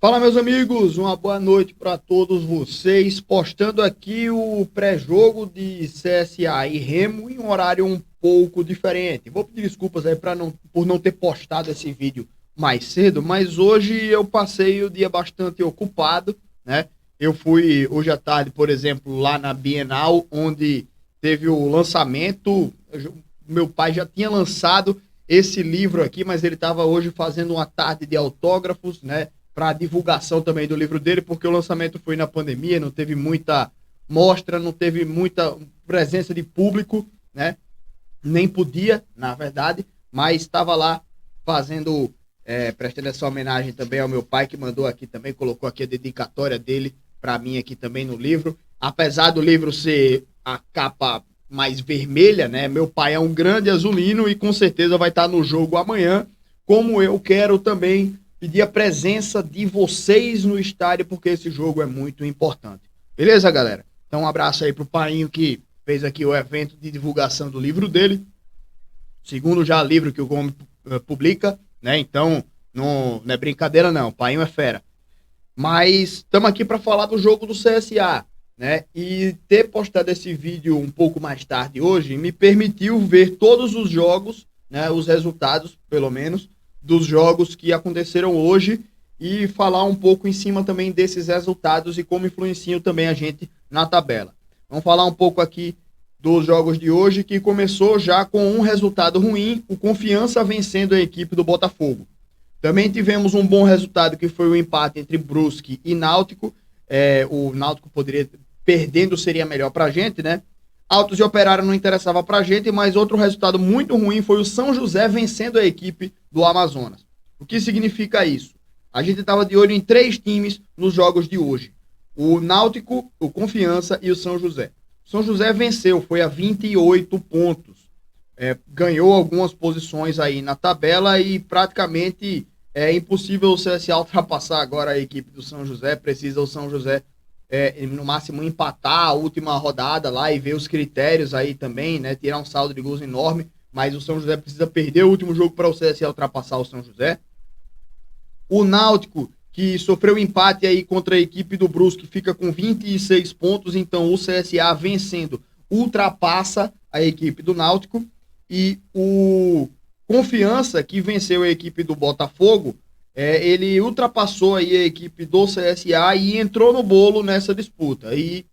Fala, meus amigos, uma boa noite para todos vocês. Postando aqui o pré-jogo de CSA e Remo em um horário um pouco diferente. Vou pedir desculpas aí por não ter postado esse vídeo mais cedo, mas hoje eu passei o dia bastante ocupado, né? Eu fui hoje à tarde, por exemplo, lá na Bienal, onde teve o lançamento. Meu pai já tinha lançado esse livro aqui, mas ele estava hoje fazendo uma tarde de autógrafos, né? Para a divulgação também do livro dele, porque o lançamento foi na pandemia, não teve muita mostra, não teve muita presença de público, né? Nem podia, na verdade, mas estava lá fazendo, prestando essa homenagem também ao meu pai, que mandou aqui também, colocou aqui a dedicatória dele para mim aqui também no livro. Apesar do livro ser a capa mais vermelha, né? Meu pai é um grande azulino e com certeza vai estar no jogo amanhã, como eu quero também pedir a presença de vocês no estádio, porque esse jogo é muito importante. Beleza, galera? Então um abraço aí pro Painho, que fez aqui o evento de divulgação do livro dele. Segundo já livro que o Gomes publica, né? Então não é brincadeira não, o Painho é fera. Mas estamos aqui para falar do jogo do CSA, né? E ter postado esse vídeo um pouco mais tarde hoje me permitiu ver todos os jogos, né? Os resultados, pelo menos, dos jogos que aconteceram hoje e falar um pouco em cima também desses resultados e como influenciam também a gente na tabela. Vamos falar um pouco aqui dos jogos de hoje, que começou já com um resultado ruim, o Confiança vencendo a equipe do Botafogo. Também tivemos um bom resultado, que foi o empate entre Brusque e Náutico. O Náutico poderia, perdendo seria melhor pra gente, né? Autos e Operário não interessava pra gente, mas outro resultado muito ruim foi o São José vencendo a equipe do Amazonas. O que significa isso? A gente estava de olho em 3 times nos jogos de hoje. O Náutico, o Confiança e o São José. O São José venceu, foi a 28 pontos. Ganhou algumas posições aí na tabela e praticamente é impossível o CSA ultrapassar agora a equipe do São José. Precisa o São José no máximo empatar a última rodada lá e ver os critérios aí também, né? Tirar um saldo de gols enorme, mas o São José precisa perder o último jogo para o CSA ultrapassar o São José. O Náutico, que sofreu empate aí contra a equipe do Brusque, fica com 26 pontos, então o CSA vencendo ultrapassa a equipe do Náutico. E o Confiança, que venceu a equipe do Botafogo, ele ultrapassou aí a equipe do CSA e entrou no bolo nessa disputa. E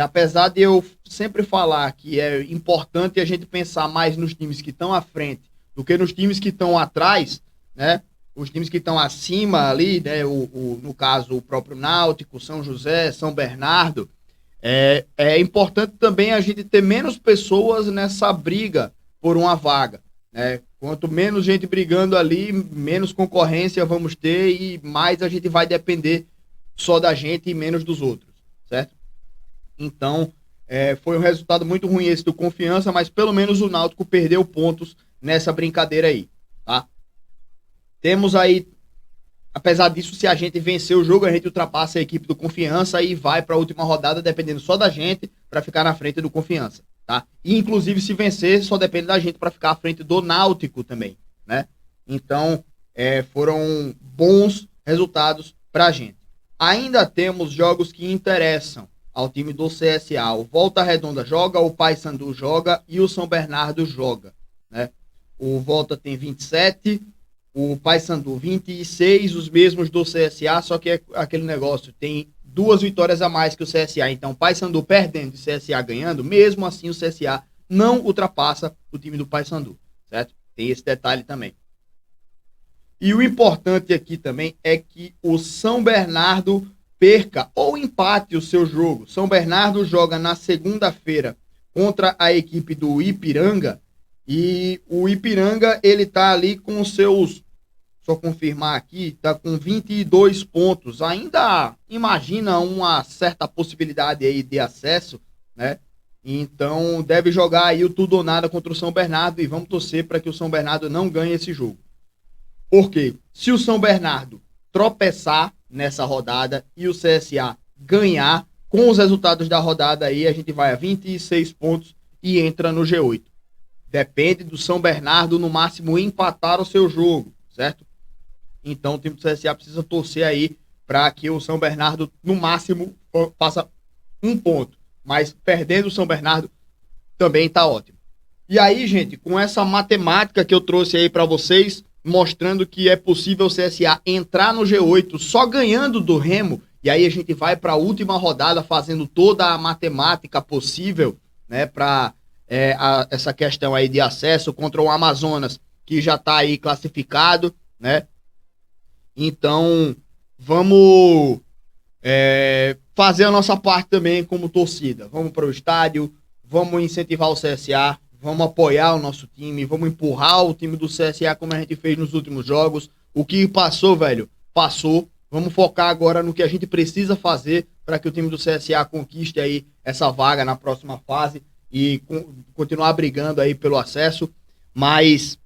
apesar de eu sempre falar que é importante a gente pensar mais nos times que estão à frente do que nos times que estão atrás, né? Os times que estão acima ali, né? No caso, o próprio Náutico, São José, São Bernardo. É importante também a gente ter menos pessoas nessa briga por uma vaga, né? Quanto menos gente brigando ali, menos concorrência vamos ter e mais a gente vai depender só da gente e menos dos outros, certo? Então, foi um resultado muito ruim esse do Confiança, mas pelo menos o Náutico perdeu pontos nessa brincadeira aí, tá? Temos aí, apesar disso, se a gente vencer o jogo, a gente ultrapassa a equipe do Confiança e vai para a última rodada, dependendo só da gente, para ficar na frente do Confiança, tá? E, inclusive, se vencer, só depende da gente para ficar à frente do Náutico também, né? Então, foram bons resultados para a gente. Ainda temos jogos que interessam ao time do CSA. O Volta Redonda joga, o Paysandu joga e o São Bernardo joga, né? O Volta tem 27, o Paysandu 26, os mesmos do CSA, só que é aquele negócio, tem 2 vitórias a mais que o CSA. Então, o Paysandu perdendo e o CSA ganhando, mesmo assim o CSA não ultrapassa o time do Paysandu, certo? Tem esse detalhe também. E o importante aqui também é que o São Bernardo perca ou empate o seu jogo. São Bernardo joga na segunda-feira contra a equipe do Ipiranga e o Ipiranga, ele tá ali com os seus, só confirmar aqui, tá com 22 pontos. Ainda imagina uma certa possibilidade aí de acesso, né? Então deve jogar aí o tudo ou nada contra o São Bernardo e vamos torcer para que o São Bernardo não ganhe esse jogo. Porque se o São Bernardo tropeçar nessa rodada e o CSA ganhar, com os resultados da rodada aí, a gente vai a 26 pontos e entra no G8. Depende do São Bernardo, no máximo, empatar o seu jogo, certo? Então o time do CSA precisa torcer aí para que o São Bernardo, no máximo, faça um ponto. Mas perdendo o São Bernardo também tá ótimo. E aí, gente, com essa matemática que eu trouxe aí para vocês, mostrando que é possível o CSA entrar no G8 só ganhando do Remo, e aí a gente vai para a última rodada fazendo toda a matemática possível, né, para essa questão aí de acesso contra o Amazonas, que já está aí classificado, né? Então, vamos fazer a nossa parte também como torcida. Vamos para o estádio, vamos incentivar o CSA, vamos apoiar o nosso time, vamos empurrar o time do CSA como a gente fez nos últimos jogos. O que passou, velho, passou. Vamos focar agora no que a gente precisa fazer para que o time do CSA conquiste aí essa vaga na próxima fase e continuar brigando aí pelo acesso. Mas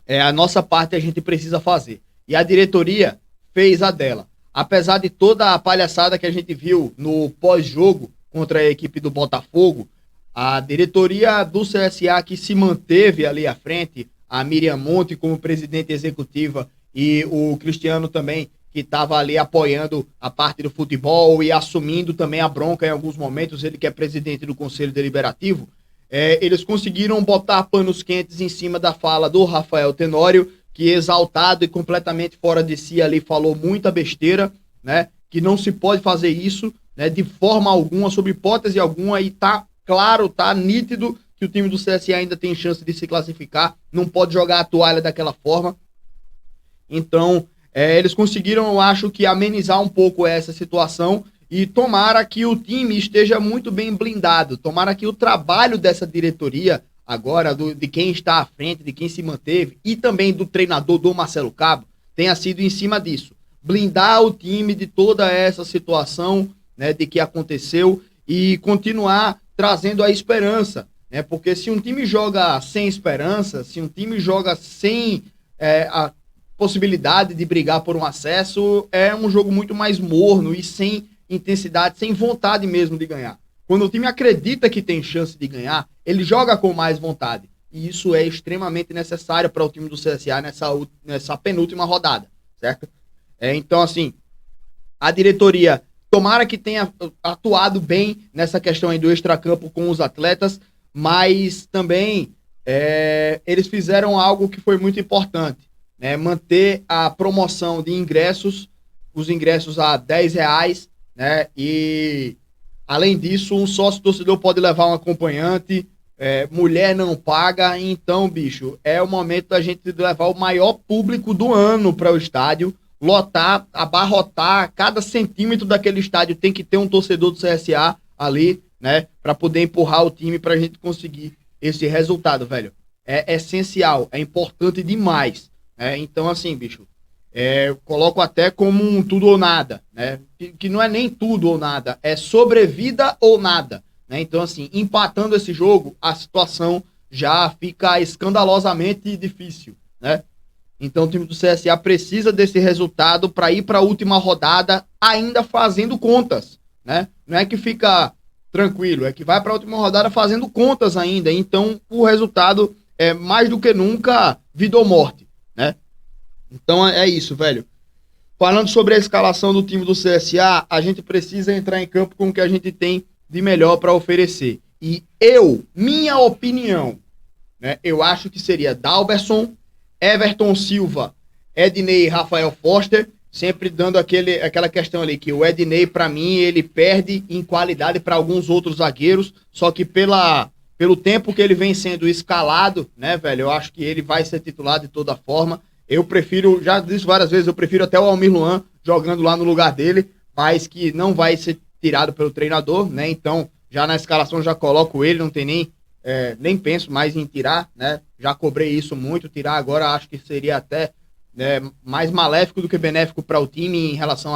a nossa parte a gente precisa fazer. E a diretoria fez a dela. Apesar de toda a palhaçada que a gente viu no pós-jogo contra a equipe do Botafogo, a diretoria do CSA que se manteve ali à frente, a Miriam Monte como presidente executiva e o Cristiano também, que estava ali apoiando a parte do futebol e assumindo também a bronca em alguns momentos, ele que é presidente do Conselho Deliberativo, eles conseguiram botar panos quentes em cima da fala do Rafael Tenório, que exaltado e completamente fora de si ali falou muita besteira, né? Que não se pode fazer isso, né? De forma alguma, sob hipótese alguma, e tá claro, tá nítido que o time do CSA ainda tem chance de se classificar, não pode jogar a toalha daquela forma. Então, eles conseguiram, eu acho que, amenizar um pouco essa situação e tomara que o time esteja muito bem blindado, tomara que o trabalho dessa diretoria agora, de quem está à frente, de quem se manteve, e também do treinador, do Marcelo Cabo, tenha sido em cima disso. Blindar o time de toda essa situação, né, de que aconteceu e continuar trazendo a esperança, né, porque se um time joga sem esperança, se um time joga sem a possibilidade de brigar por um acesso, é um jogo muito mais morno e sem intensidade, sem vontade mesmo de ganhar. Quando o time acredita que tem chance de ganhar, ele joga com mais vontade. E isso é extremamente necessário para o time do CSA nessa penúltima rodada, certo? Então, assim, a diretoria, tomara que tenha atuado bem nessa questão aí do extracampo com os atletas, mas também eles fizeram algo que foi muito importante, né? Manter a promoção de ingressos, os ingressos a R$10, né? E além disso, um sócio torcedor pode levar um acompanhante, mulher não paga, então, bicho, é o momento da gente levar o maior público do ano para o estádio, lotar, abarrotar, cada centímetro daquele estádio tem que ter um torcedor do CSA ali, né, para poder empurrar o time para a gente conseguir esse resultado, velho. É essencial, é importante demais, né? Então, assim, bicho, eu coloco até como um tudo ou nada, né? Que não é nem tudo ou nada, é sobrevida ou nada, né? Então, assim, empatando esse jogo, a situação já fica escandalosamente difícil, né? Então, o time do CSA precisa desse resultado para ir para a última rodada ainda fazendo contas, né? Não é que fica tranquilo, é que vai para a última rodada fazendo contas ainda. Então, o resultado é mais do que nunca vida ou morte, né? Então é isso, velho. Falando sobre a escalação do time do CSA, a gente precisa entrar em campo com o que a gente tem de melhor para oferecer. E minha opinião, né, eu acho que seria Dalberson, Everton Silva, Ednei e Rafael Foster, sempre dando aquela questão ali, que o Ednei, para mim, ele perde em qualidade para alguns outros zagueiros, só que pelo tempo que ele vem sendo escalado, né, velho, eu acho que ele vai ser titular de toda forma. Eu prefiro, já disse várias vezes, eu prefiro até o Almir Luan jogando lá no lugar dele, mas que não vai ser tirado pelo treinador, né? Então, já na escalação já coloco ele, não tem nem penso mais em tirar, né? Já cobrei isso muito, tirar agora acho que seria até mais maléfico do que benéfico para o time em relação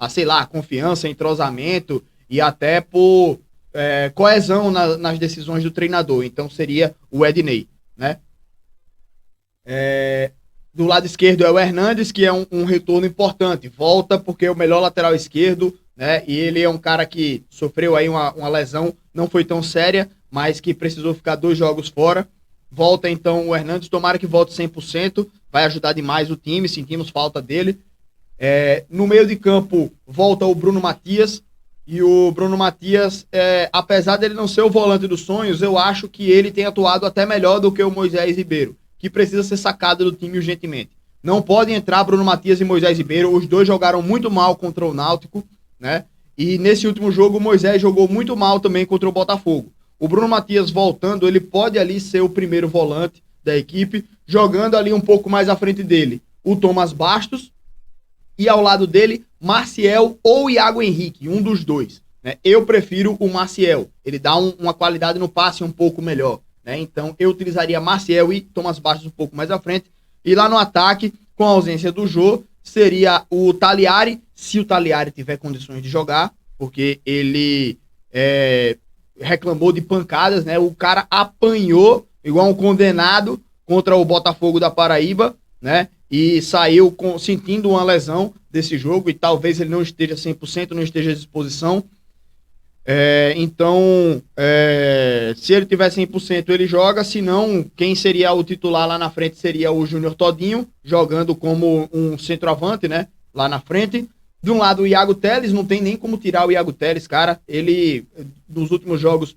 sei lá, confiança, entrosamento e até por coesão nas decisões do treinador. Então, seria o Ednei, né? Do lado esquerdo é o Hernandes, que é um retorno importante. Volta porque é o melhor lateral esquerdo, né? E ele é um cara que sofreu aí uma lesão, não foi tão séria, mas que precisou ficar 2 jogos fora. Volta então o Hernandes, tomara que volte 100%, vai ajudar demais o time, sentimos falta dele. No meio de campo volta o Bruno Matias, e o Bruno Matias, apesar dele não ser o volante dos sonhos, eu acho que ele tem atuado até melhor do que o Moisés Ribeiro, que precisa ser sacado do time urgentemente. Não pode entrar Bruno Matias e Moisés Ribeiro, os dois jogaram muito mal contra o Náutico, né? E nesse último jogo o Moisés jogou muito mal também contra o Botafogo. O Bruno Matias voltando, ele pode ali ser o primeiro volante da equipe, jogando ali um pouco mais à frente dele o Thomas Bastos, e ao lado dele, Maciel ou Iago Henrique, um dos dois. Né? Eu prefiro o Maciel, ele dá uma qualidade no passe um pouco melhor. Né? Então eu utilizaria Maciel e Thomas Bastos um pouco mais à frente. E lá no ataque, com a ausência do Jô, seria o Taliari, se o Taliari tiver condições de jogar, porque ele reclamou de pancadas, né? O cara apanhou igual um condenado contra o Botafogo da Paraíba, né? E saiu sentindo uma lesão desse jogo, e talvez ele não esteja 100%, não esteja à disposição. Então, se ele tiver 100%, ele joga. Se não, quem seria o titular lá na frente seria o Júnior Todinho, jogando como um centroavante, né? Lá na frente. De um lado, o Iago Teles, não tem nem como tirar o Iago Teles, cara. Ele, nos últimos jogos,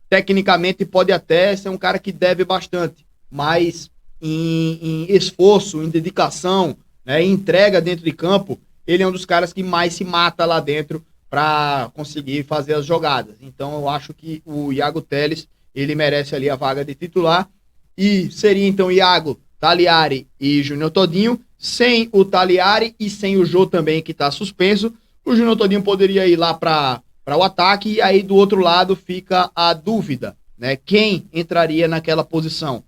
tecnicamente, pode até ser um cara que deve bastante, mas em esforço, em dedicação, né, em entrega dentro de campo, ele é um dos caras que mais se mata lá dentro para conseguir fazer as jogadas. Então eu acho que o Iago Teles, ele merece ali a vaga de titular, e seria então Iago, Taliari e Júnior Todinho, sem o Taliari e sem o Jô também, que está suspenso. O Júnior Todinho poderia ir lá para o ataque, e aí do outro lado fica a dúvida, né? Quem entraria naquela posição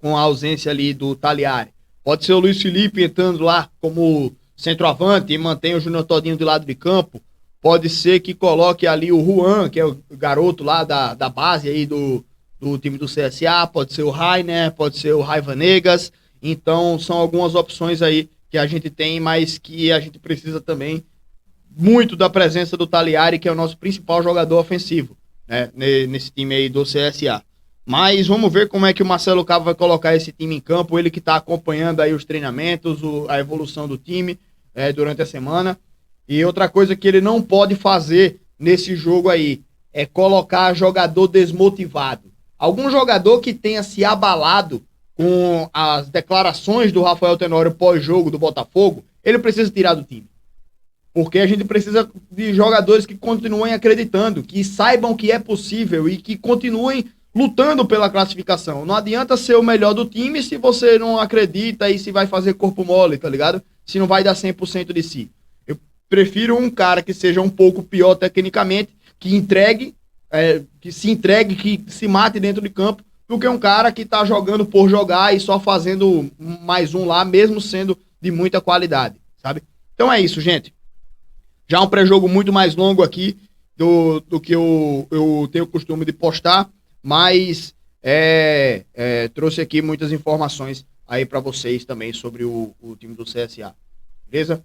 com a ausência ali do Taliari? Pode ser o Luiz Felipe entrando lá como centroavante e mantém o Júnior Todinho do lado de campo. Pode ser que coloque ali o Juan, que é o garoto lá da base aí do time do CSA. Pode ser o Rainer, pode ser o Raivanegas. Então são algumas opções aí que a gente tem, mas que a gente precisa também muito da presença do Taliari, que é o nosso principal jogador ofensivo, né, nesse time aí do CSA. Mas vamos ver como é que o Marcelo Cabo vai colocar esse time em campo, ele que está acompanhando aí os treinamentos, a evolução do time durante a semana. E outra coisa que ele não pode fazer nesse jogo aí é colocar jogador desmotivado. Algum jogador que tenha se abalado com as declarações do Rafael Tenório pós-jogo do Botafogo, ele precisa tirar do time. Porque a gente precisa de jogadores que continuem acreditando, que saibam que é possível e que continuem lutando pela classificação. Não adianta ser o melhor do time se você não acredita e se vai fazer corpo mole, tá ligado? Se não vai dar 100% de si. Eu prefiro um cara que seja um pouco pior tecnicamente, que entregue, que se mate dentro de campo, do que um cara que tá jogando por jogar e só fazendo mais um lá, mesmo sendo de muita qualidade, sabe? Então é isso, gente. Já um pré-jogo muito mais longo aqui do que eu tenho o costume de postar, mas trouxe aqui muitas informações aí para vocês também sobre o time do CSA, beleza?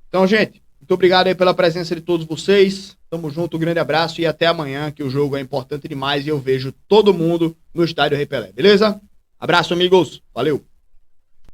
Então, gente, muito obrigado aí pela presença de todos vocês, tamo junto, um grande abraço e até amanhã, que o jogo é importante demais e eu vejo todo mundo no Estádio Rei Pelé, beleza? Abraço, amigos, valeu!